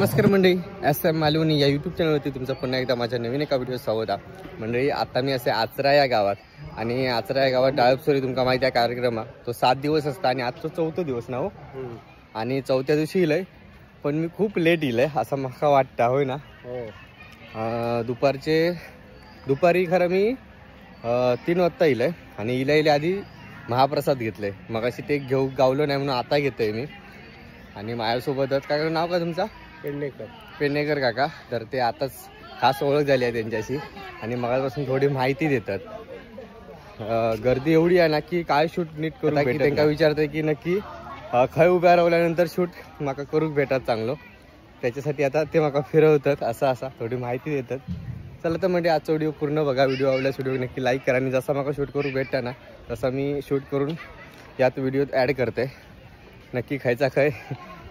नमस्कार मंडळी, SM मालवणी या यूट्यूब चॅनलवरती तुमचं पुन्हा एकदा माझ्या नवीन एका व्हिडिओ स्वागत आहे। मंडळी आता मी असे आचरा या गावात आणि आचरा या गावात डाळपसोरी तुमका माहिती आहे कार्यक्रम तो 7 दिवस असता आणि आजचा 4था दिवस ना हो। आणि 4थ्या दिवशी इलय पण मी खूप लेट इलय असं मला वाटतं होय ना। दुपारी खरं मी 3 वाजता इलय आणि इल्या आधी महाप्रसाद घेतले मगाशी ते घेऊ गावलो नाही म्हणून आता घेतोय मी। आणि माझ्यासोबतच काय नाव का तुमचा? पेडणेकर काका। तर ते आताच खास ओळख झाली आहे त्यांच्याशी आणि मगापासून थोडी माहिती देतात। गर्दी एवढी आहे ना की काय शूट नीट करू भेटत त्यांना विचारते की नक्की खय उभ्या राहिल्यानंतर शूट माका करूक भेटत चांगलं, त्याच्यासाठी आता ते माका फिरवतात असं थोडी माहिती देतात। चला तर म्हणजे आजचा व्हिडिओ पूर्ण बघा। व्हिडिओ आवडल्यास व्हिडिओ नक्की लाईक करा आणि जसा माका शूट करू भेटता ना तसा मी शूट करून यात व्हिडिओत ॲड करते। नक्की खायचा खय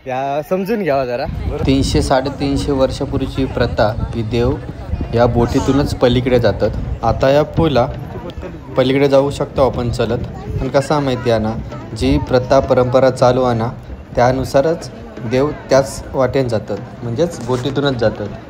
या समजून घ्यावा जरा। 300-350 वर्षापूर्वीची प्रथा ही देव या बोटीतूनच पलीकडे जातात। आता या पुला पलीकडे जाऊ शकतो आपण चलत, पण कसा माहिती आहे ना जी प्रथा परंपरा चालू आहे ना त्यानुसारच देव त्याच वाटेन जातात, म्हणजेच बोटीतूनच जातात।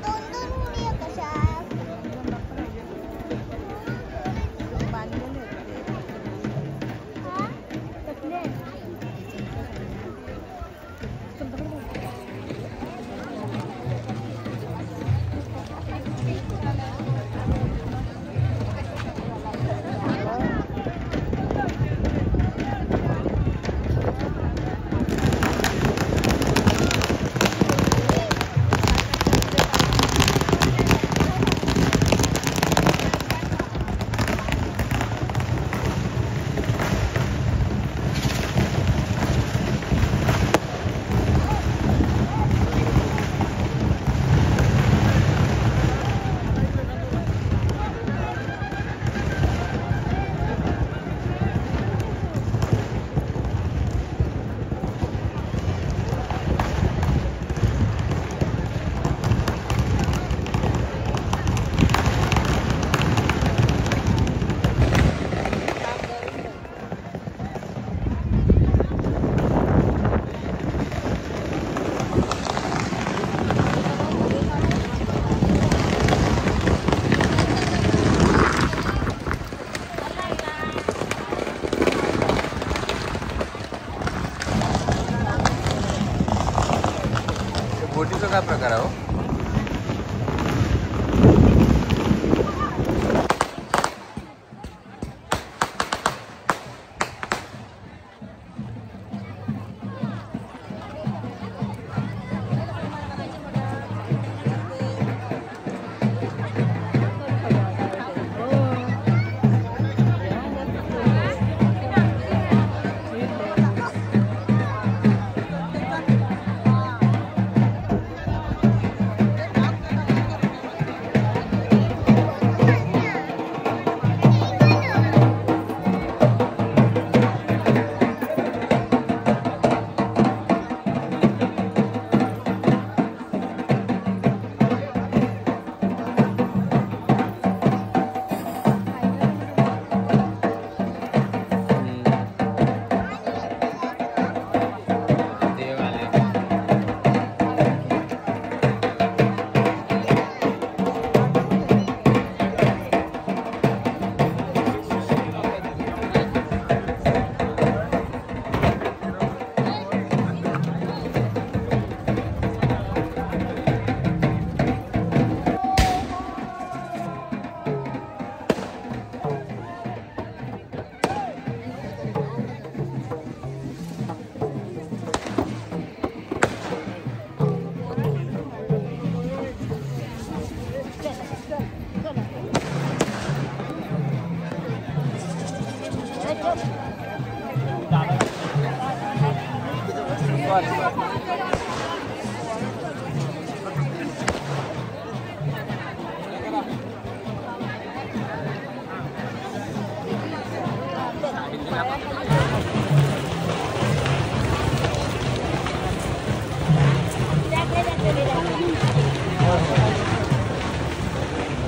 बोटीचा काय प्रकार आहे हो?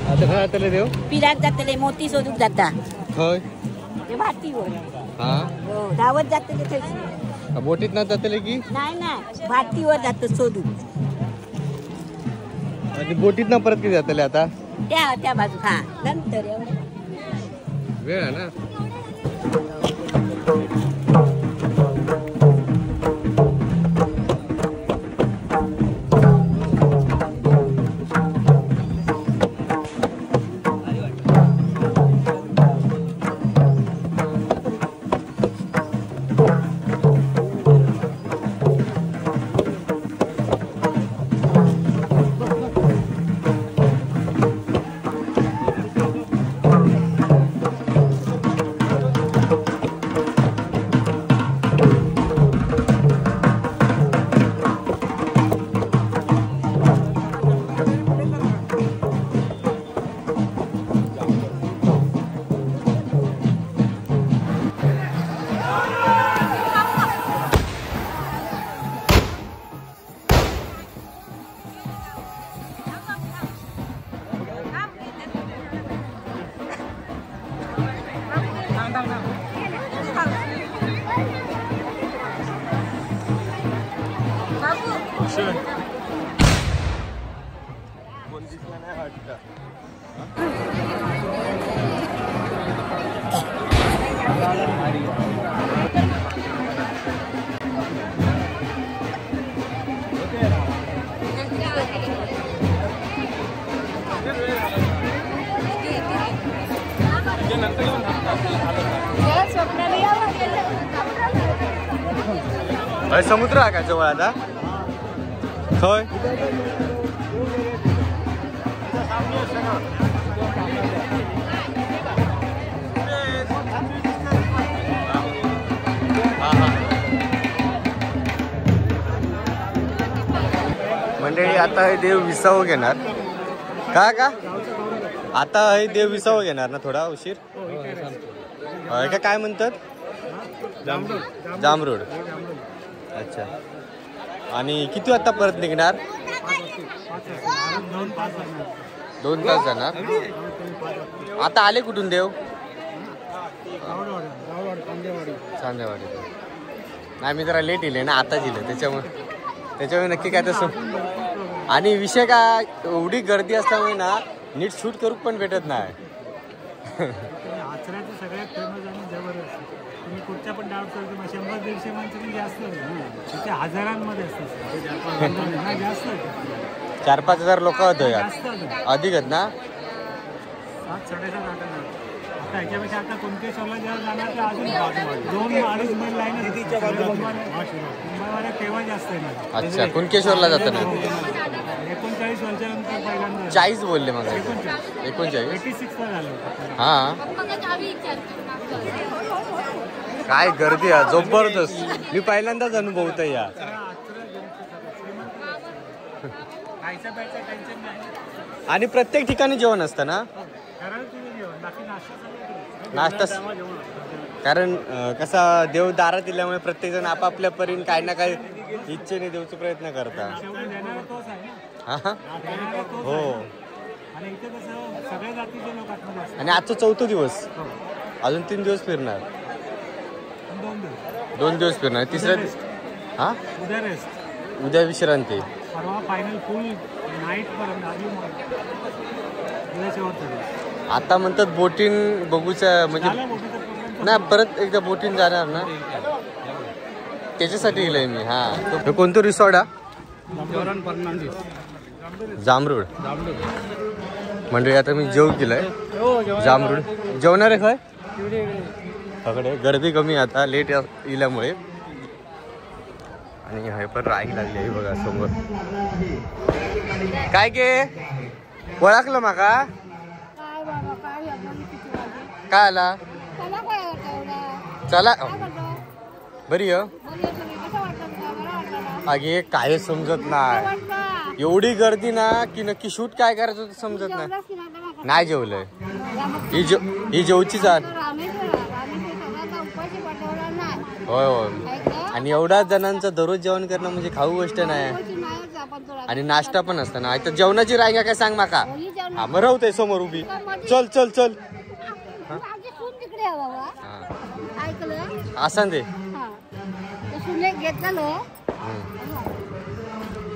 आता काय आतले देव पिरात जातले मोती सोडूक जाता होय ते भाटीवर हा हो धावत जातले थैसी बोटीत ना जातले की नाही नाही भाटीवर जात सोडूक आणि बोटीत परत किती जातले आता त्या बाजू हा नंतर एवढं वेळ आहे ना. समुद्र आहे का जवळ आता होय. मंडळी आता हे देव विसाव घेणार का आता हे देव विसाव घेणार ना थोडा उशीर का काय म्हणतात जामरोड. अच्छा आणि किती वाजता परत निघणार 2 तास जाणार. आता आले कुठून देव चांदेवाडी. नाही मी जरा लेट येईल ना आताच येईल त्याच्यामुळे नक्की काय तसं. आणि विषय काय एवढी गर्दी असल्यामुळे ना नीट शूट करू पण भेटत नाही. सगळ्यात फेमस आणि जबरदस्त तुम्ही कुठच्या पण डाव 100-150 माणसं जास्त तिथे हजारांमध्ये असतात. जास्त 4-5 हजार लोक होतं अधिक आहेत ना. 7-7.5 आता ह्याच्यापेक्षा आता कुणकेश्वरला जेव्हा जाणार तर अजून 2-2.5 मैल लाईन मुंबईमध्ये तेव्हा जास्त आहे ना. अच्छा कुणकेश्वरला जातं ना 39 वर्षानंतर पहिल्यांदा 40 बोलले मग 39 86 झालं. हा काय गर्दी आहे जबरदस्त. मी पहिल्यांदाच अनुभवतो या. आणि प्रत्येक ठिकाणी जेवण असतं ना नाश्ता. कारण कसा देव दारात दिल्यामुळे प्रत्येक जण आपापल्या परीने काही ना काही इच्छेने देवचा प्रयत्न करतात. हो आणि आजचा 4था दिवस अजून 3 दिवस फिरणार 2 दिवस फिरणार. तिसऱ्या हा उद्या विश्रांती. आता म्हणतात बोटिंग बघूच्या म्हणजे नाही परत एकदा बोटिंग जाणार ना त्याच्यासाठी गेलोय मी. हा कोणतं रिसॉर्ट हा जामरोड म्हणजे आता मी जेव केलंय जामरोड. जेवणार आहे काय गर्दी कमी आता लेट इल्यामुळे. आणि हे पण राईक लागली आहे बघा समोर. काय गे ओळखलं माका काय आला चला बरी आगे काय समजत नाही. एवढी गर्दी ना की नक्की शूट काय करायचं समजत नाही जेवलंय. ही जेवची चाल होय होय. आणि एवढ्या जणांचं दररोज जेवण करणं म्हणजे खाऊ गोष्ट नाही. आणि नाश्ता पण असतं ना. तर जेवणाची रांगा काय सांग माका. हा मग राहते समोर उभी. चल चल चल असा दे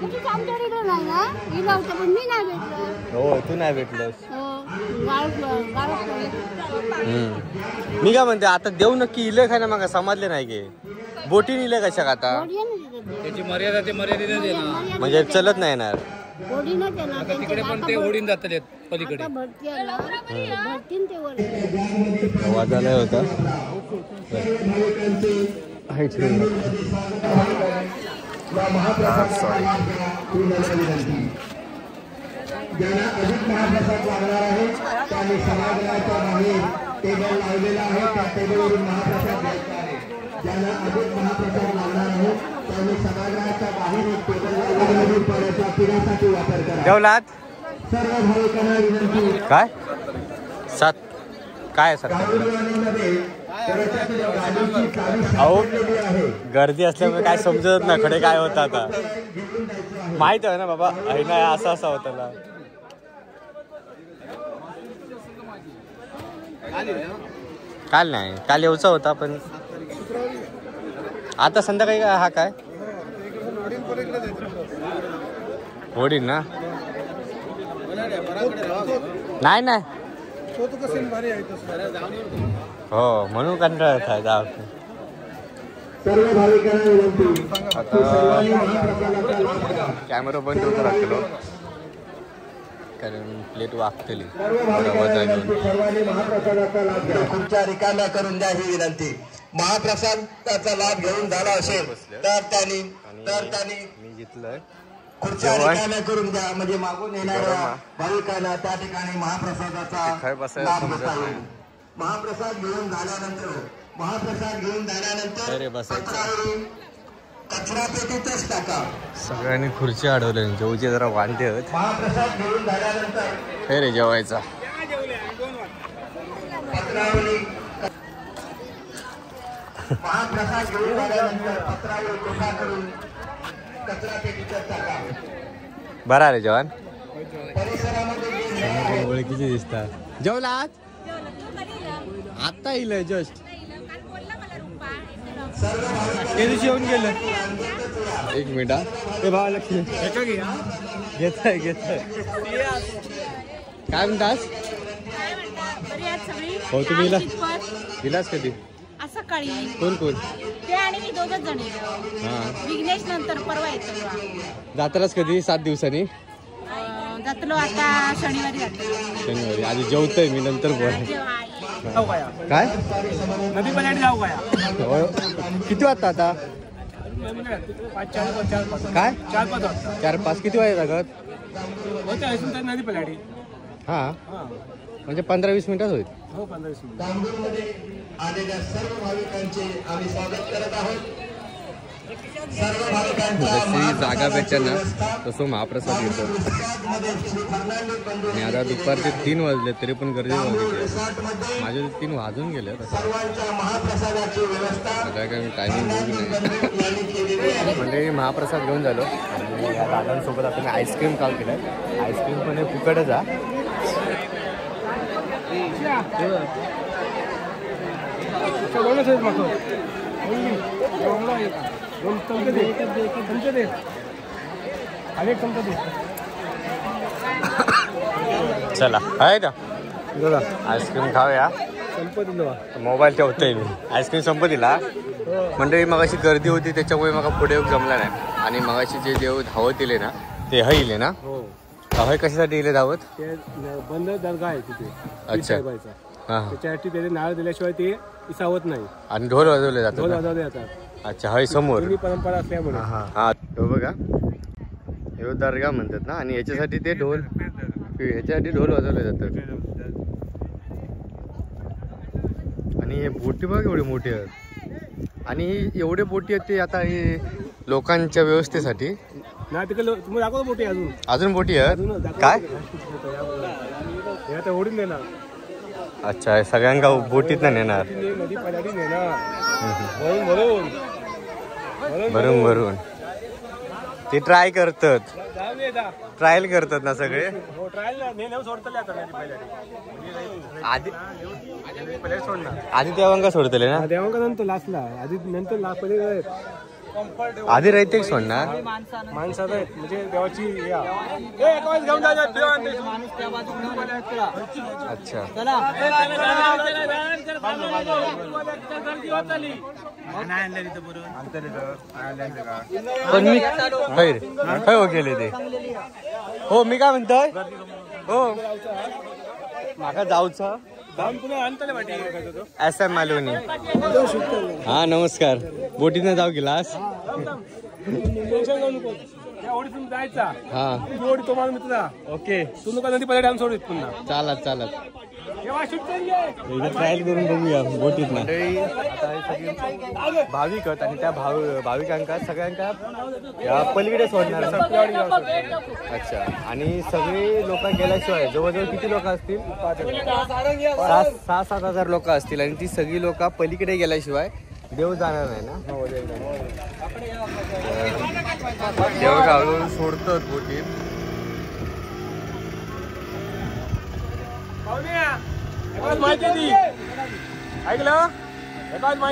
आमच्याकडे इकडे नाही ना हिला होतं पण मी नाही भेटलो. हो तू नाही भेटलोस. हो गावात मी काय म्हणते आता देऊ नक्की इले काय ना मग समजले नाही गे बोटीन इले कशा आता त्याची मर्यादा ते मर्यादित देणार. म्हणजे चलत नाही येणार. आता तिकडे पण ते ओढीन जातात पलीकडे. आवाज आलाय होता. सॉरी ज्यांना अधिक महाप्रसाद लागणार आहे त्यांनी सभागृहाच्या बाहेर टेबल लावलेला आहे. त्या टेबलवरून महाप्रसाद घ्यायचा आहे. ज्यांना अधिक महाप्रसाद लागणार आहे त्यांनी सभागृहाच्या बाहेर एक टेबल लावलेला पाण्याच्या पिण्यासाठी वापर करा. जेवलात सर्व भाविकांना विनंती. काय 7 काय सर अहो गर्दी असल्यामुळे काय समजत नाही खडे काय होतं आता. माहित आहे ना बाबा आहे ना असं असं होतं ना. काल नाही काल येऊचा होता पण आता संध्याकाळी हा काय होडीन ना. नाही नाही हो म्हणून कंटाळत आहे जाऊ. सर्व भाविकांना विनंती. कॅमेरा बंद होता लागलो कारण प्लेट वागतली. सर्वांनी महाप्रसादाचा लाभ घ्या. खुर्च्या रिकाम्या करून द्या ही विनंती. महाप्रसादाचा लाभ घेऊन झाला असेल तर त्यांनी मी घेतलंय खुर्च्या रिकाम्या करून द्या म्हणजे मागून येणाऱ्या भाविकांना त्या ठिकाणी महाप्रसादाचा लाभ घेता येईल. महाप्रसाद घेऊन झाल्यानंतर पत्रावरून कचरा पेटीतच टाका. सगळ्यांनी खुर्ची अडवल्या जेवचे जरा वांदे आहेत. महाप्रसाद घेऊन झाल्यानंतर हे रे जेवायचा महाप्रसाद घेऊन झाल्यानंतर पत्रावर कृपा करून कचरा पेटीतच टाका. बरा रे जवान परिसरामध्ये ओळखीची दिसतात. जेवलात आता येईल जस्ट ते दिवशी येऊन गेलं. एक मिनिट ते भावा लक्ष्मी घेताय काय म्हणतास. हो तुम्ही गेलास कधी सकाळी कोण कोण ते आणि मी दोघच जण हा विघ्नेश नंतर परवा येतो. जातालाच कधी 7 दिवसांनी जातलो आता शनिवारी जातो. शनिवारी आधी जेवतोय मी नंतर बोल. काय नदी पल्याने जाऊ काय किती वाजता आता काय 4-5 वाजता 4-5 किती वाजता लागत होते नदी पल्याडी. हा म्हणजे 15-20 मिनिटात होईल. हो 15-20 मिनिट. दांडूरमध्ये आलेल्या सर्व भाविकांचे आम्ही स्वागत करत आहोत. सर्व जशी जागा भेटते ना तसं महाप्रसाद येतो. आणि आता दुपारचे 3 वाजले तरी पण गर्दी वाजली. माझे 3 वाजून गेले. आता काय टायमिंग बघू नाही म्हणजे महाप्रसाद घेऊन झालो. आणि या दादांसोबत आपण आईस्क्रीम काल केलं. आईस्क्रीम पण हे फुकटच जा चला आहे ना आईस्क्रीम खाऊया. मोबाईल ठेवतोय मी. आईस्क्रीम संपतीला म्हणजे मग अशी गर्दी होती त्याच्यामुळे मग पुढे जमला नाही. आणि मगाशी जे धावत दिले ना ते इले ना हय कशासाठी इले धावत बंद दर्गा आहे तिथे. अच्छा त्याच्यासाठी त्याचे नारळ दिल्याशिवाय ते इसावत नाही. आणि ढोल वाजवले ढोल जातात. वाजवले जातात. अच्छा हय समोर परंपरा असल्यामुळे. हा तो बघा हे दर्गा म्हणतात ना. आणि याच्यासाठी ते ढोल ह्याच्यासाठी ढोल वाजवले जातात. आणि हे बोटी बघ एवढी मोठी आहेत. आणि एवढे बोटी आहेत ते आता हे लोकांच्या व्यवस्थेसाठी नाही तिकडे तुम्ही दाखवतो बोटी अजून बोटी आहेत काय आता ओढून देणार. अच्छा सगळ्यांना बोटीत नाही नेणार. नदी पल्याडी नेणार भरून भरून ते ट्राय करतात. ट्रायल करतात ना सगळे. आधी देवांगा सोडतले ना. देवांगा नंतर लास्टला आधी नंतर आधी राहते सोडणार माणसाचं आहे, म्हणजे देवाची हे आहे. अच्छा पण मी खै हो गेले ते हो मी काय म्हणतोय हो माका जाऊचा SM मालवणी हा नमस्कार बोटीनं जाऊ गेलास जायचा हा तो माझा मित्र ओके तू नका नदी पहिले डॅम सोडत पुन्हा चालत चालत ट्रायल करून बघूया बोटीत ना भाविक आहेत आणि त्या भाविकांका सगळ्यांका या पलीकडे सोडणार अच्छा आणि सगळे लोक गेल्याशिवाय जवळजवळ किती लोक असतील 6,000-7,000 लोक असतील आणि ती सगळी लोक पलीकडे गेल्याशिवाय देव जाणार नाही ना देव हळूहळू सोडतात बोटीत ऐकलं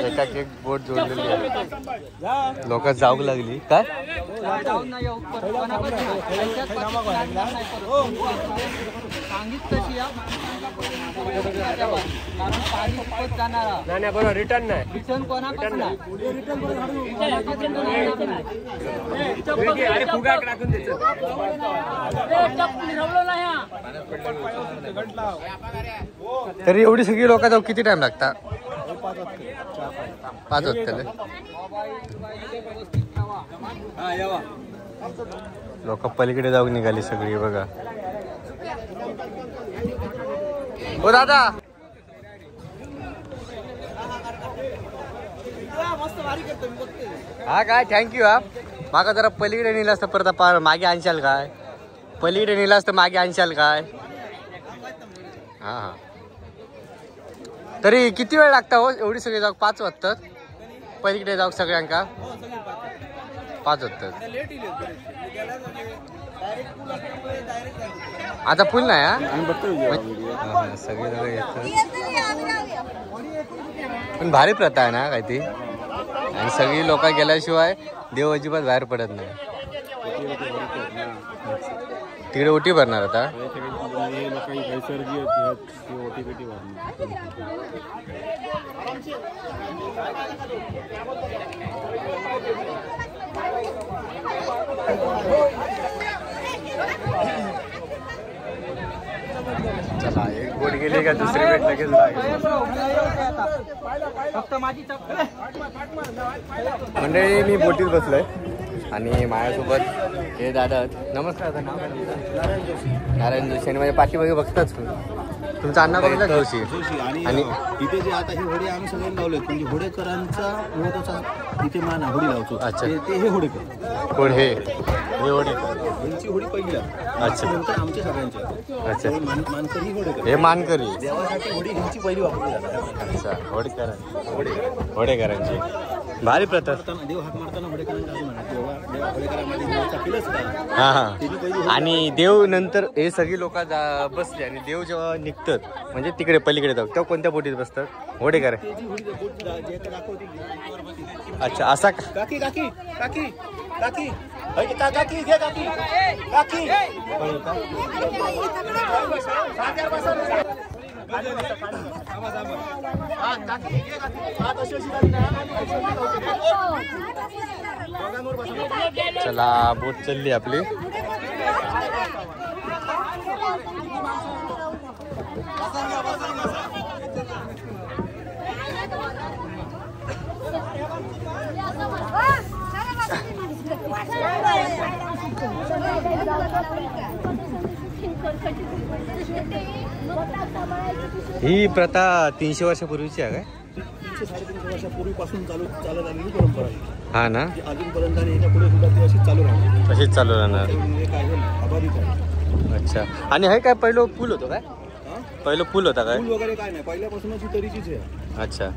एका एक बोट जोडलेली आहे लोक जाऊ लागली काय नाही बरोबर रिटर्न नाही तरी एवढी सगळी लोक जाऊ किती टाइम लागतात 5 वाजता लोक पलीकडे जाऊन निघाली सगळी बघा हो दादा हा काय थँक्यू हा माका जरा पलीकडे नेलं असतं परत मागे आणशाल काय पलीकडे नेलं असतं मागे आणशाल काय हा हा तरी किती वेळ लागता हो एवढी सगळी जाऊ 5 वाजतात पलीकडे जाऊ सगळ्यांका 5 वाजतात आता फुल नाही हा सगळे जण येतात पण भारी प्रथा आहे ना काय ती आणि सगळी लोक गेल्याशिवाय देव अजिबात बाहेर पडत नाही तिकडे ओटी भरणार आता चला एक बोट गेली का दुसरी भेट लगेच मंडळी मी बोटीत बसलोय आणि माझ्यासोबत हे दादा आहेत. नमस्कार नाव नारायण जोशी आणि माझ्या पाठीमागे बघताच तुमचा अण्णा बघता जोशी आणि इथे जे आता हे होडे आम्ही सगळे लावलेत म्हणजे होडेकरांचा महत्वाचा इथे मान होडी लावतो अच्छा. ते हे होडेकर कोण हे होडेकर यांची होडी पहिली अच्छा नंतर आमच्या सगळ्यांच्या अच्छा मानकर ही होडेकर हे मानकरी देवासाठी होडी ह्यांची पहिली वापरली जातात अच्छा होडेकरांची भारी प्रथा देव हाक मारताना होडेकरांचा असं म्हणा होडेकरांमध्ये देवाचा किलच का हा हा आणि देव नंतर हे सगळी लोक बसले आणि देव जेव्हा निघतात म्हणजे तिकडे पलीकडे जाऊ तेव्हा कोणत्या बोटीत बसतात होडेकर अच्छा असा काकी काकी काकी काकी काकी घे काकी काकी चला बोट चालली आपली ही प्रथा 300 वर्षापूर्वीची आहे काय 300-350 वर्षापूर्वीपासून चालत आलेली परंपरा आहे. हा ना अजूनपर्यंत आणि याच्या पुढे सुद्धा ती अशीच चालू राहणार तशीच चालू राहणार काय अबाधित आहे. अच्छा आणि हे काय पहिलं पूल होतं काय पहिलं पूल होता काय पूल वगैरे काय नाही पहिल्यापासूनच ही तरीचीच आहे अच्छा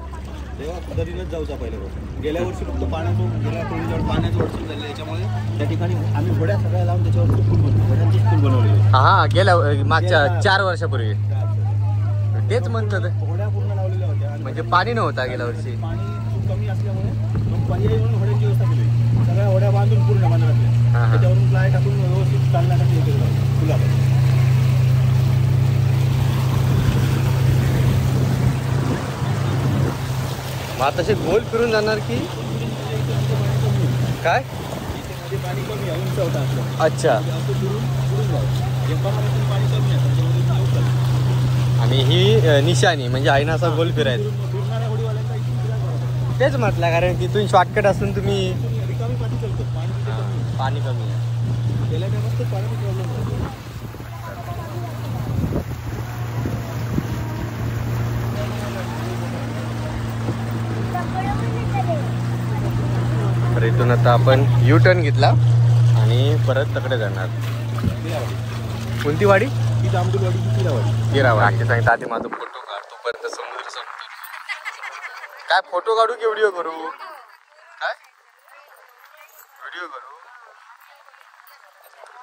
तेव्हा पद्धतीनंच जाऊचा पहिल्यापासून गेल्या वर्षी फक्त पाण्याचं अडचण झाली याच्यामुळे त्या ठिकाणी आम्ही घोड्या सगळ्या लावून त्याच्यावर पूल बनवतो घोड्यांचीच पूल बनवलेली हा गेल्या मागच्या 4 वर्षापूर्वी तेच म्हणतात घोड्या पूर्ण लावलेल्या होत्या आणि म्हणजे पाणी नव्हता गेल्या वर्षी पाणी खूप कमी असल्यामुळे मग पर्यायी म्हणून होड्यांची व्यवस्था केली. सगळ्या होड्या बांधून पूर्ण बांधल्या त्याच्यावरून प्लाय टाकून व्यवस्थित चालण्यासाठी हे केलं फुलावर. मग तसे गोल फिरून जाणार की काय? पाणी कमी आहे, उंच होता आपलं. अच्छा. पाणी कमी आहे. आणि ही निशाणी म्हणजे आईनं असा गोल फिरायचं. फिरणाऱ्या होडीवाल्यांचा इथून फिरायचं. तेच म्हटलं कारण की तुम्ही शॉर्टकट असून तुम्ही रिकामी पाणी चालतं. पाणी कमी आहे. गेल्या टायमात तर पाण्याचा प्रॉब्लेम होता. तर इथून आता आपण यू टर्न घेतला आणि परत तकडे जाणार. कोणती वाडी? ही जांभूळवाडी की तिरावाडी? तिरावाडी. सांगितलं आधी माझा फोटो काढ तोपर्यंत समुद्र संपतो. काय फोटो काढू की व्हिडिओ करू? काय व्हिडिओ करू?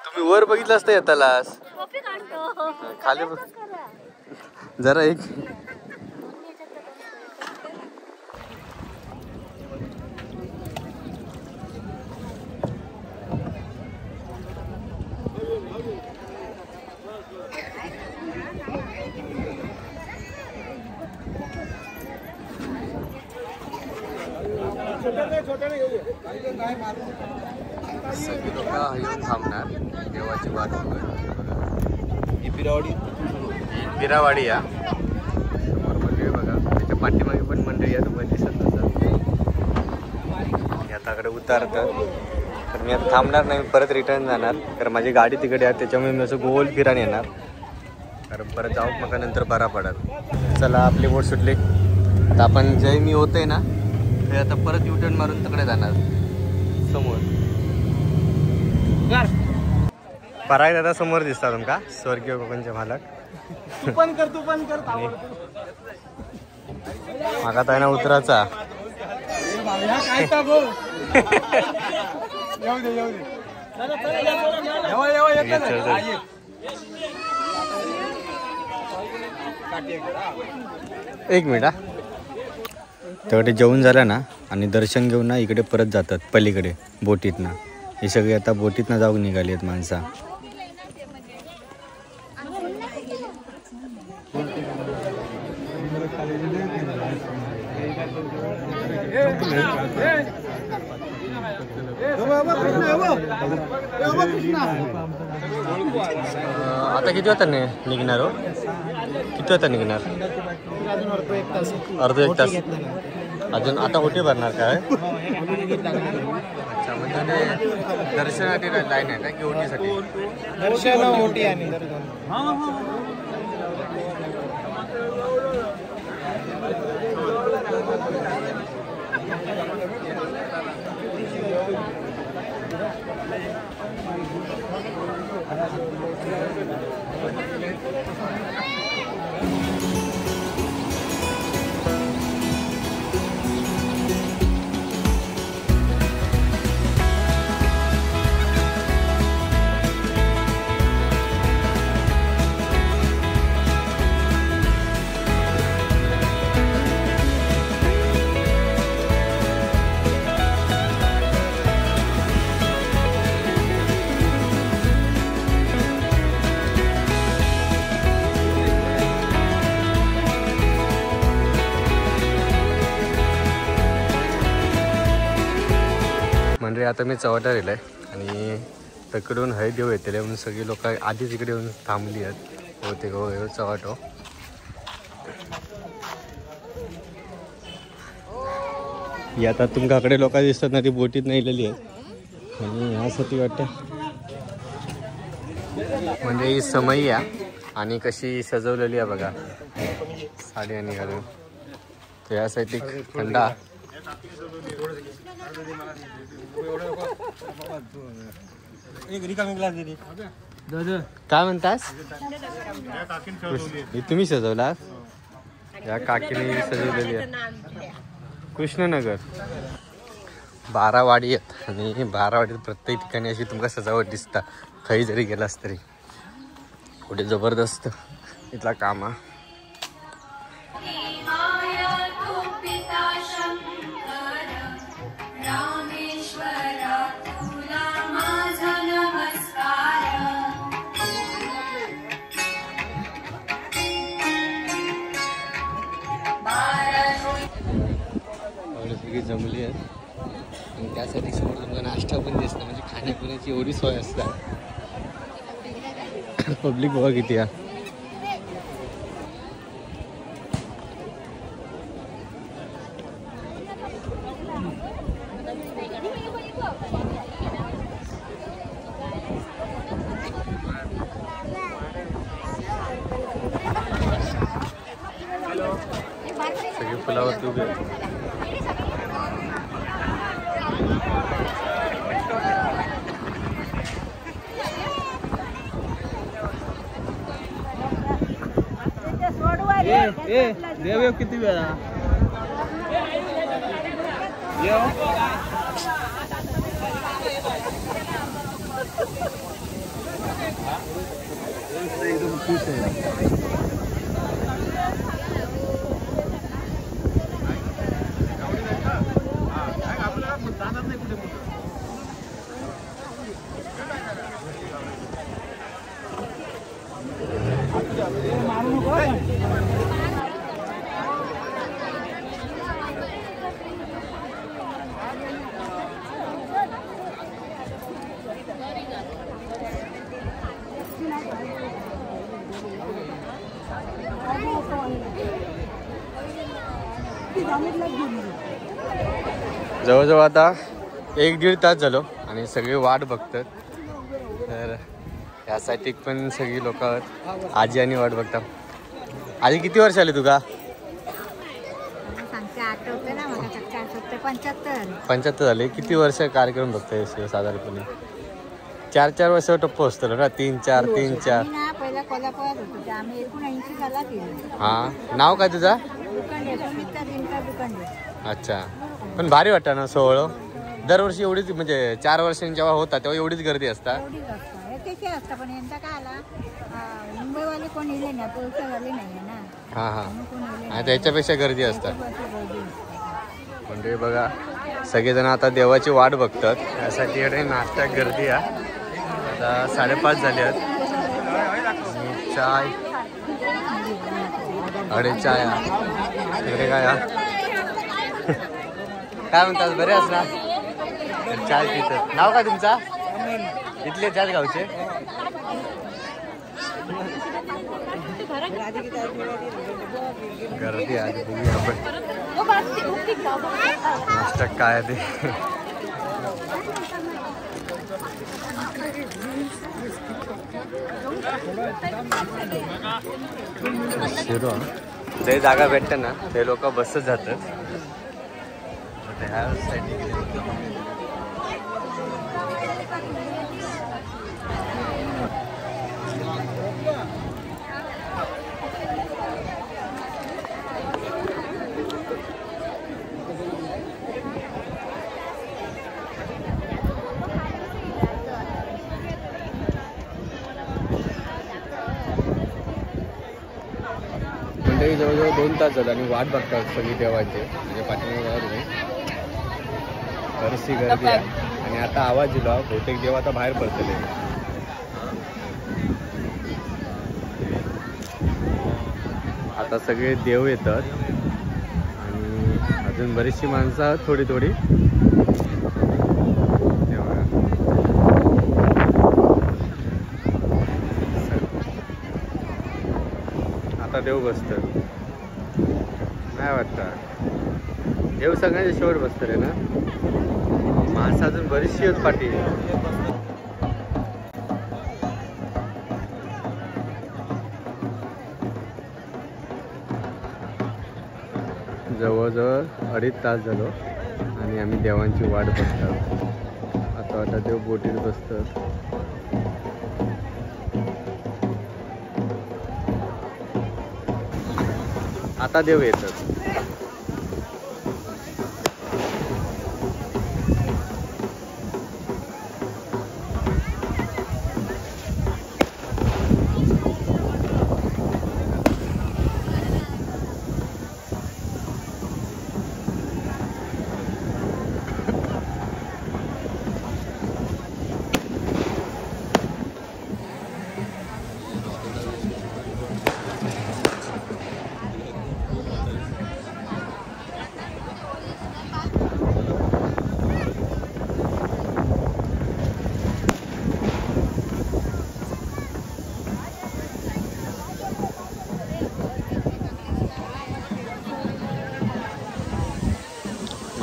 तुम्ही वर बघितलं असतं येतालास खाली जरा एक. सगळी लोक येऊन थांबणार देवाची वाट बघत. ही पिरावाडी. ही पिरावाडी या समोर मंडळी बघा. त्याच्या पाठीमागे पण मंडळी या तुम्हाला दिसत नसतात. आता कडे उतारतात. तर मी आता थांबणार नाही, परत रिटर्न जाणार कारण माझी गाडी तिकडे आहे. त्याच्यामुळे मी असं गोल फिरान येणार कारण परत जाऊ मग नंतर बरा पडत. चला आपली बोट सुटली. आता आपण जे मी होतंय ना ते आता परत युटर्न मारून तिकडे जाणार समोर. पराय दादा समोर दिसतात तुमका स्वर्गीय कोकणचे मालक. तू पण कर. मागा तर ना उतराचा. काय का भाऊ? येऊ दे. एक मिनिट हा. तेवढे जेवून झालं ना आणि दर्शन घेऊन ना इकडे परत जातात पलीकडे बोटीतनं. हे सगळे आता बोटीतनं जाऊन निघाली आहेत माणसं. आता किती वाजता निघणार हो? किती वाजता निघणार? अर्धा एक तास अजून. आता होटी भरणार काय? अच्छा म्हणजे दर्शनासाठी लाईन आहे का की ओटीसाठी? दर्शन ओटी आणि म्हणजे आता मी चव्हाट्यावर येईल आहे आणि तकडून हळद देऊ येते म्हणून सगळी लोक आधीच इकडे येऊन थांबली आहेत. होते गो चव्हाटो. ही आता तुमच्याकडे लोक दिसतात ना ती बोटीत नेलेली आहेत आणि ह्यासाठी वाटतं म्हणजे ही समई आहे आणि कशी सजवलेली आहे बघा साडी आणि घालून. तर यासाठी थंडा काय म्हणतास? ही तुम्ही सजवला? या काकीने सजवलेली आहे. कृष्णनगर 12 वाडी आहेत आणि 12 वाडीत प्रत्येक ठिकाणी अशी तुमका सजावट दिसता काही जरी गेलास तरी. कुठे जबरदस्त इथला काम आहे. जमली आहेत आणि त्यासाठी समोर तुमचा नाश्ता पण दिसतं, म्हणजे खाण्यापिण्याची एवढी सोय असतात. पब्लिक बघा किती आहे. सगळे फुलावरती उभे आहेत. देव किती वेळा एकदम खुश आहे. जवळजवळ आता 1-1.5 तास झालो आणि सगळे वाट बघतात. तर यासाठी पण सगळी लोक आजी आणि वाट बघतात. आजी किती वर्ष आली तुका? 75 झाले. किती वर्ष कार्यक्रम बघताय साधारणपणे? 4-4 वर्ष टप्पो असतो ना, 3-4. पहिला कोल्हापुरात होतो आम्ही 19 साला केली. हा, नाव काय तुझा? अच्छा. पण भारी वाटतं ना सोहळं. दरवर्षी एवढीच, म्हणजे 4 वर्षांनी जेव्हा होता तेव्हा एवढीच गर्दी असतात. पण यंदा काय आला मुंबईवाले कोण येले ना, पोलसवाले नाही ना. हा हा, आणि त्याच्यापेक्षा गर्दी असतात. म्हणजे बघा सगळेजण आता देवाची वाट बघतात. त्यासाठी इकडे नाश्ता गर्दी आहे. आता 5:30 झाले आहेत. चाय चाय इकडे काय काय म्हणतात? बरे असणार. चाय पितात. नाव काय तुमचा? इथले त्याच गावचे? गर्दी आहे. बघूया आपण नाश्ता काय ते. जे जागा भेटते ना ते लोक बसत जातात. ह्या साईडने जवळजवळ 2 तास झाले आणि वाट बघतात सगळी देवांची. म्हणजे पाठीमागे बरीचशी गर्दी आहे. आणि आता आवाज दिला बहुतेक देव आता बाहेर पडतले. आता सगळे देव येतात आणि अजून बरीचशी माणसं थोडी आता देव बसतात. नाही वाटतं देव सगळ्यांच्या शेवट बसतं रे ना. माणसं अजून बरीचशी आहेत पाठी. जवळजवळ 2.5 तास झालो आणि आम्ही देवांची वाट बघतो. आता देव बोटीत बसतात. आता देव येतात.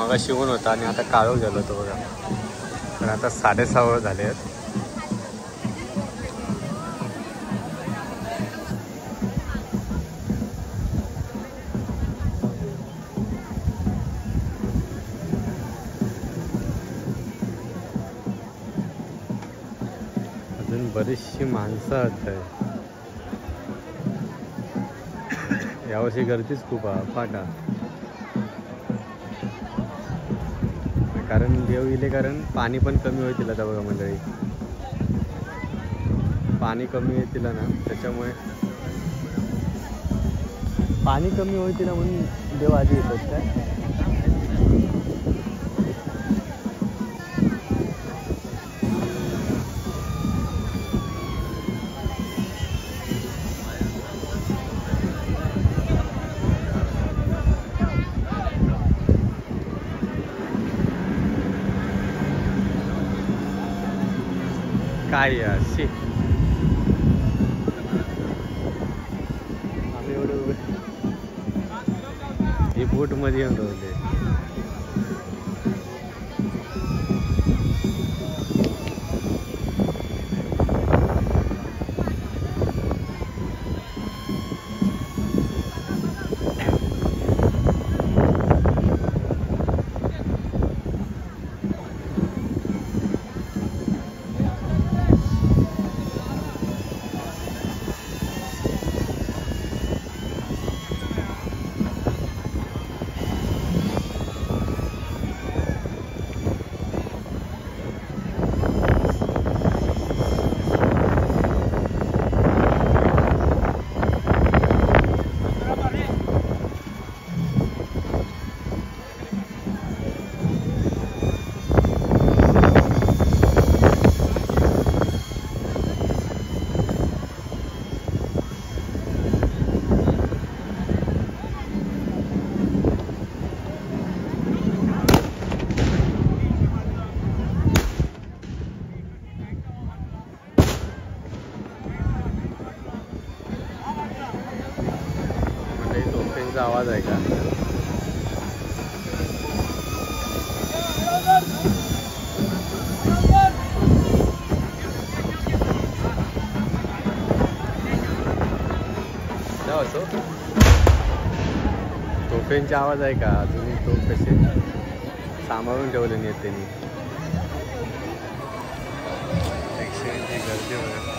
मग शिवून होता आणि आता काळोख झालं होतं बघा. पण आता 6:30 झाले आहेत. अजून बरीचशी माणसं आहेत. यावर्षी गर्दीच खूप आहे फाटा. कारण देव इले कारण पाणी पण कमी होईल आता बघा मंडळी. पाणी कमी येतील ना त्याच्यामुळे पाणी कमी होईल म्हणून देव आधी येतात काय. काय अशी आम्ही एवढं हे बोट मध्ये येऊन राहिले. आवाज आहे का. असो तोफेंचे आवाज आहे का. अजून तो कसे सांभाळून ठेवले नाहीत त्यांनी. गर्दी वगैरे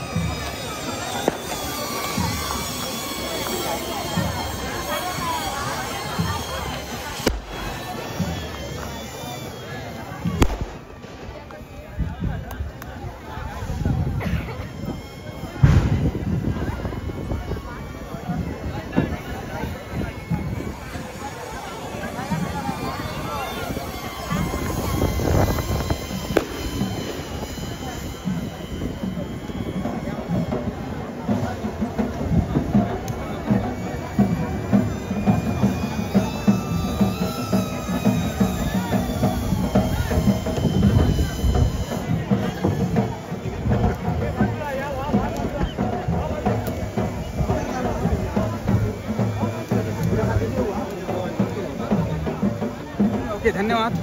ओके धन्यवाद.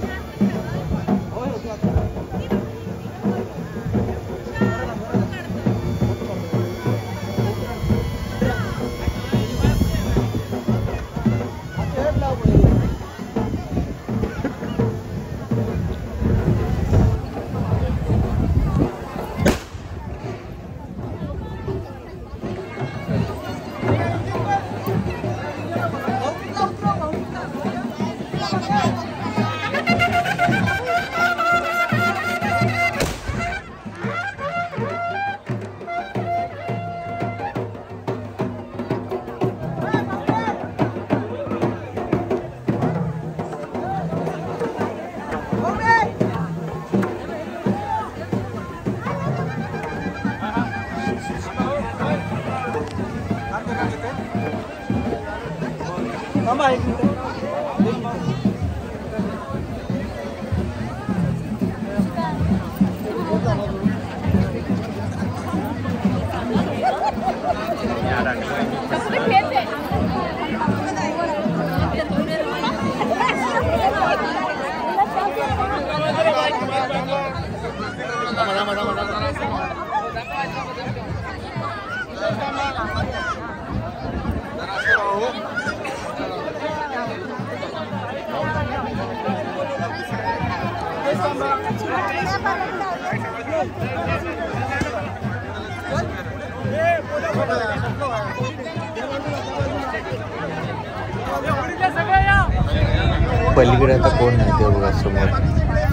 पलीकडे आता कोण नाही ते बघा, समोर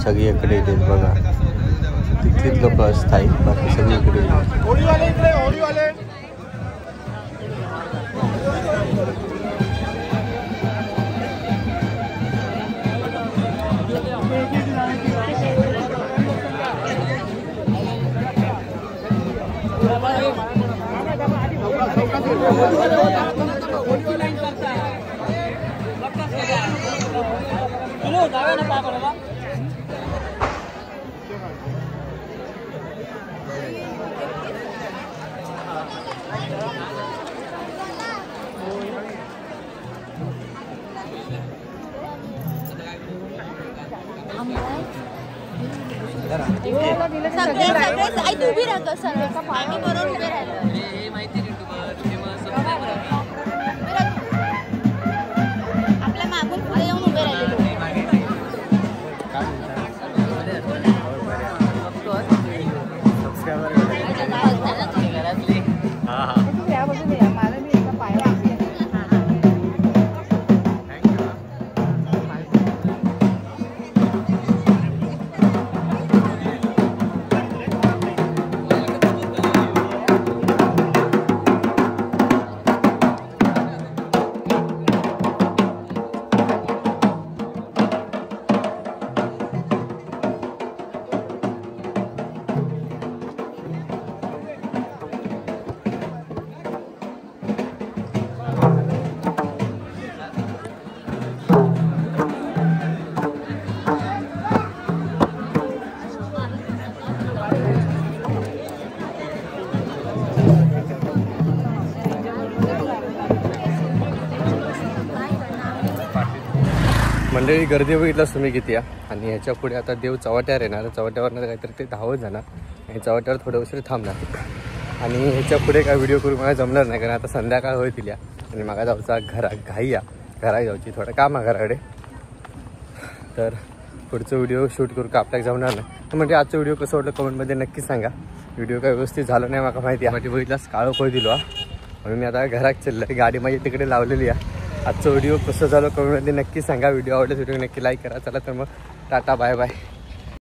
सगळी इकडे येतील बघा, तिथलीच लोक स्थायिक, बाकी सगळी इकडे येतील. उभी राहतो सर, आम्ही बरोबर उभे राहिलो. आपल्या मागून पुढे येऊन उभे राहिलेलो. मंडळी गर्दी बघितलंच तुम्ही किती आहे. आणि ह्याच्या पुढे आता देव चव्हाट्यावर येणार, चव्हाट्यावरनं काहीतरी ते धावत जाणार आणि चव्हाट्यावर थोडं उशीर थांबणार. आणि ह्याच्या पुढे काय व्हिडिओ करून मला जमणार नाही, कारण आता संध्याकाळ होईल या आणि मला जाऊचा घाई जाऊची थोडं काम आहे घराकडे. तर पुढचं व्हिडिओ शूट करू का आपल्याला जमणार नाही. तर म्हणजे आजचं व्हिडिओ कसं वाटलं कमेंटमध्ये नक्की सांगा. व्हिडिओ काय व्यवस्थित झालं नाही मला माहिती आहे, माझी बघितलास काळं खोय दिलो म्हणून मी आता घरात चाललं, गाडी माझी तिकडे लावलेली आहे. आजचं व्हिडिओ कसं झालं कमेंटमध्ये नक्की सांगा. व्हिडिओ आवडल्यास व्हिडिओ नक्की लाईक करा. चला तर मग टाटा बाय बाय.